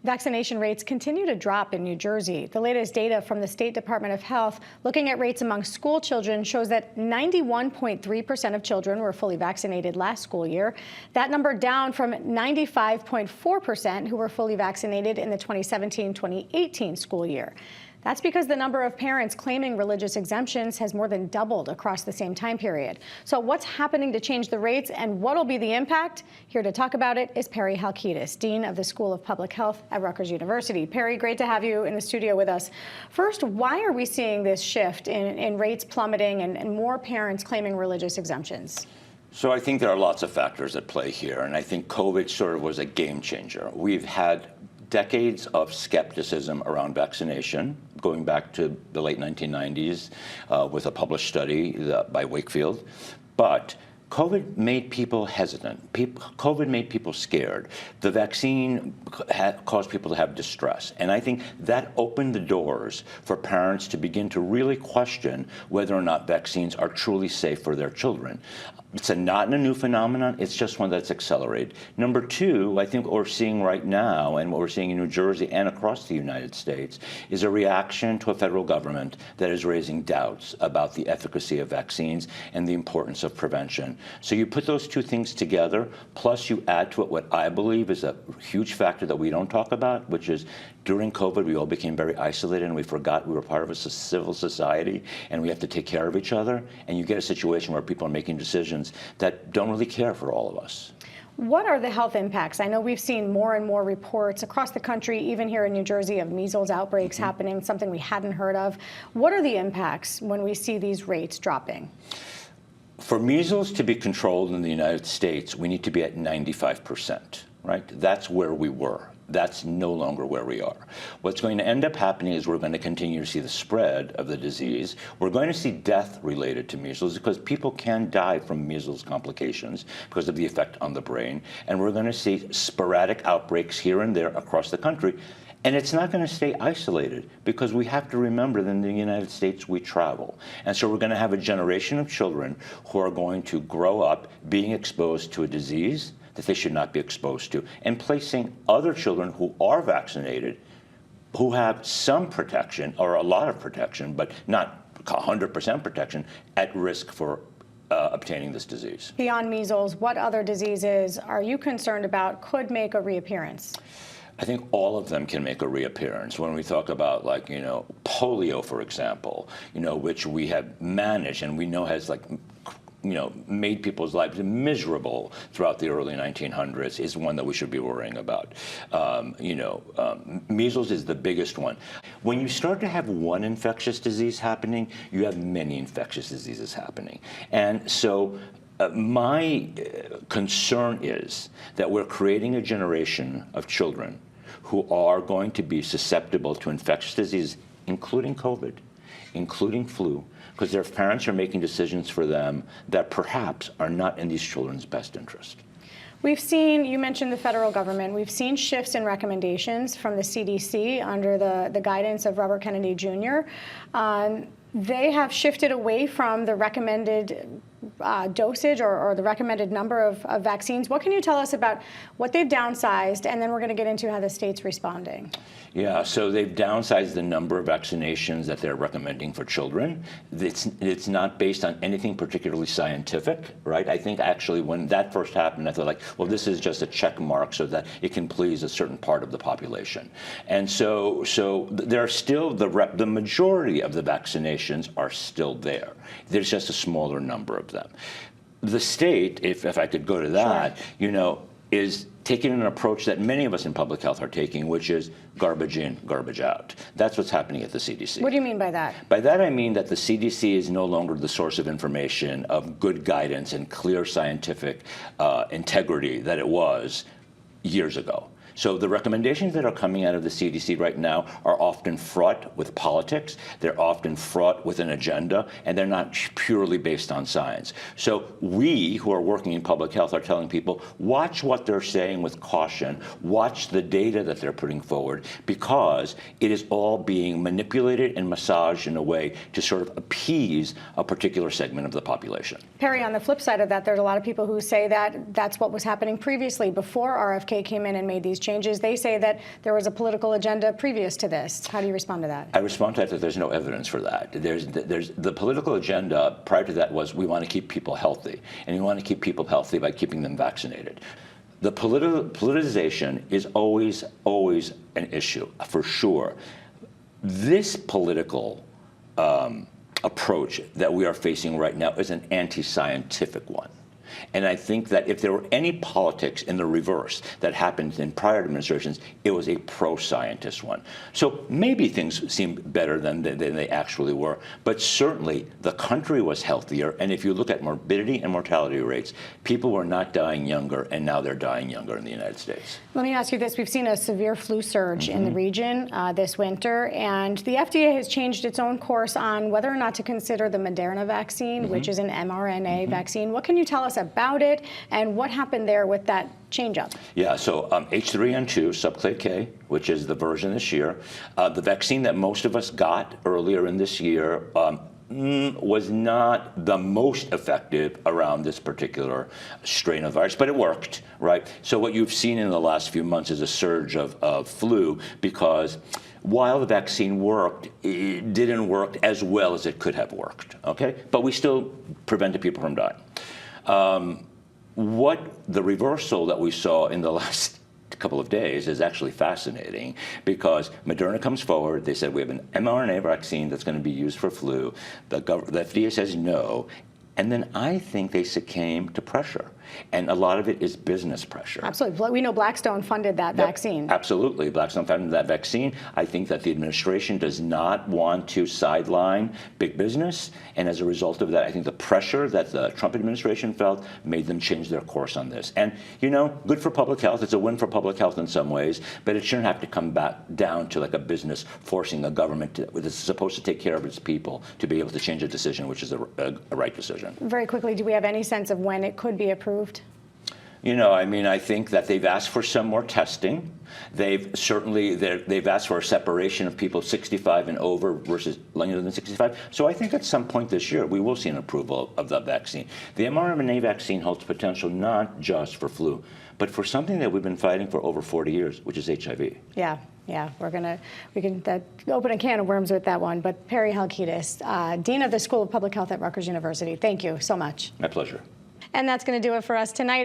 Vaccination rates continue to drop in New Jersey. The latest data from the State Department of Health looking at rates among school children shows that 91.3% of children were fully vaccinated last school year. That number down from 95.4% who were fully vaccinated in the 2017-2018 school year. That's because the number of parents claiming religious exemptions has more than doubled across the same time period. So what's happening to change the rates and what will be the impact? Here to talk about it is Perry Halkitis, Dean of the School of Public Health at Rutgers University. Perry, great to have you in the studio with us. First, why are we seeing this shift in rates plummeting and more parents claiming religious exemptions? So I think there are lots of factors at play here, and I think COVID sort of was a game changer. We've had decades of skepticism around vaccination, going back to the late 1990s with a published study by Wakefield. But COVID made people hesitant. COVID made people scared. The vaccine caused people to have distress. And I think that opened the doors for parents to begin to really question whether or not vaccines are truly safe for their children. It's not a new phenomenon. It's just one that's accelerated. Number two, I think what we're seeing right now and what we're seeing in New Jersey and across the United States is a reaction to a federal government that is raising doubts about the efficacy of vaccines and the importance of prevention. So you put those two things together, plus you add to it what I believe is a huge factor that we don't talk about, which is during COVID, we all became very isolated and we forgot we were part of a civil society and we have to take care of each other. And you get a situation where people are making decisions that don't really care for all of us. What are the health impacts? I know we've seen more and more reports across the country, even here in New Jersey, of measles outbreaks happening, something we hadn't heard of. What are the impacts when we see these rates dropping? For measles to be controlled in the United States, we need to be at 95%, right? That's where we were. That's no longer where we are. What's going to end up happening is we're going to continue to see the spread of the disease. We're going to see death related to measles because people can die from measles complications because of the effect on the brain. And we're going to see sporadic outbreaks here and there across the country. And it's not going to stay isolated because we have to remember that in the United States we travel. And so we're going to have a generation of children who are going to grow up being exposed to a disease that they should not be exposed to, and placing other children who are vaccinated, who have some protection or a lot of protection, but not 100% protection, at risk for obtaining this disease. Beyond measles, what other diseases are you concerned about could make a reappearance? I think all of them can make a reappearance. When we talk about, like, polio, for example, which we have managed and we know has, made people's lives miserable throughout the early 1900s, is one that we should be worrying about. Measles is the biggest one. When you start to have one infectious disease happening, you have many infectious diseases happening. And so my concern is that we're creating a generation of children who are going to be susceptible to infectious disease, including COVID, including flu, because their parents are making decisions for them that perhaps are not in these children's best interest. We've seen, you mentioned the federal government, we've seen shifts in recommendations from the CDC under the guidance of Robert Kennedy Jr. They have shifted away from the recommended dosage or the recommended number of vaccines. What can you tell us about what they've downsized, and then we're going to get into how the state's responding? Yeah, so they've downsized the number of vaccinations that they're recommending for children. It's not based on anything particularly scientific, right? I think actually when that first happened, I thought, well, this is just a check mark so that it can please a certain part of the population. And so there are still the majority of the vaccinations are still there. There's just a smaller number of them. The state, if I could go to that, sure, is taking an approach that many of us in public health are taking, which is garbage in, garbage out. That's what's happening at the CDC. What do you mean by that? By that I mean that the CDC is no longer the source of information, of good guidance and clear scientific integrity that it was years ago. So the recommendations that are coming out of the CDC right now are often fraught with politics, they're often fraught with an agenda, and they're not purely based on science. So we who are working in public health are telling people, watch what they're saying with caution, watch the data that they're putting forward, because it is all being manipulated and massaged in a way to sort of appease a particular segment of the population. Perry, on the flip side of that, there's a lot of people who say that that's what was happening previously before RFK came in and made these changes. They say that there was a political agenda previous to this. How do you respond to that? I respond to that there's no evidence for that. There's the political agenda prior to that was we want to keep people healthy, and we want to keep people healthy by keeping them vaccinated. The politicization is always an issue, for sure. This political approach that we are facing right now is an anti-scientific one. And I think that if there were any politics in the reverse that happened in prior administrations, it was a pro-scientist one. So maybe things seem better than they actually were. But certainly the country was healthier. And if you look at morbidity and mortality rates, people were not dying younger, and now they're dying younger in the United States. Let me ask you this. We've seen a severe flu surge in the region this winter, and the FDA has changed its own course on whether or not to consider the Moderna vaccine, which is an mRNA vaccine. What can you tell us about it, and what happened there with that change-up? Yeah, so H3N2, subclade K, which is the version this year, the vaccine that most of us got earlier in this year was not the most effective around this particular strain of virus, but it worked, right? So what you've seen in the last few months is a surge of flu, because while the vaccine worked, it didn't work as well as it could have worked, okay? But we still prevented people from dying. What the reversal that we saw in the last couple of days is actually fascinating, because Moderna comes forward. They said we have an mRNA vaccine that's going to be used for flu. The FDA says no. And then I think they succumb to pressure. And a lot of it is business pressure. Absolutely. We know Blackstone funded that vaccine. Absolutely. Blackstone funded that vaccine. I think that the administration does not want to sideline big business. And as a result of that, I think the pressure that the Trump administration felt made them change their course on this. And, you know, good for public health. It's a win for public health in some ways. But it shouldn't have to come back down to like a business forcing a government that's supposed to take care of its people to be able to change a decision, which is a right decision. Very quickly, do we have any sense of when it could be approved? You know, I mean, I think that they've asked for some more testing. They've asked for a separation of people 65 and over versus younger than 65. So I think at some point this year we will see an approval of the vaccine. The mRNA vaccine holds potential not just for flu, but for something that we've been fighting for over 40 years, which is HIV. Yeah, we can open a can of worms with that one. But Perry Halkitis, Dean of the School of Public Health at Rutgers University, thank you so much. My pleasure. And that's going to do it for us tonight.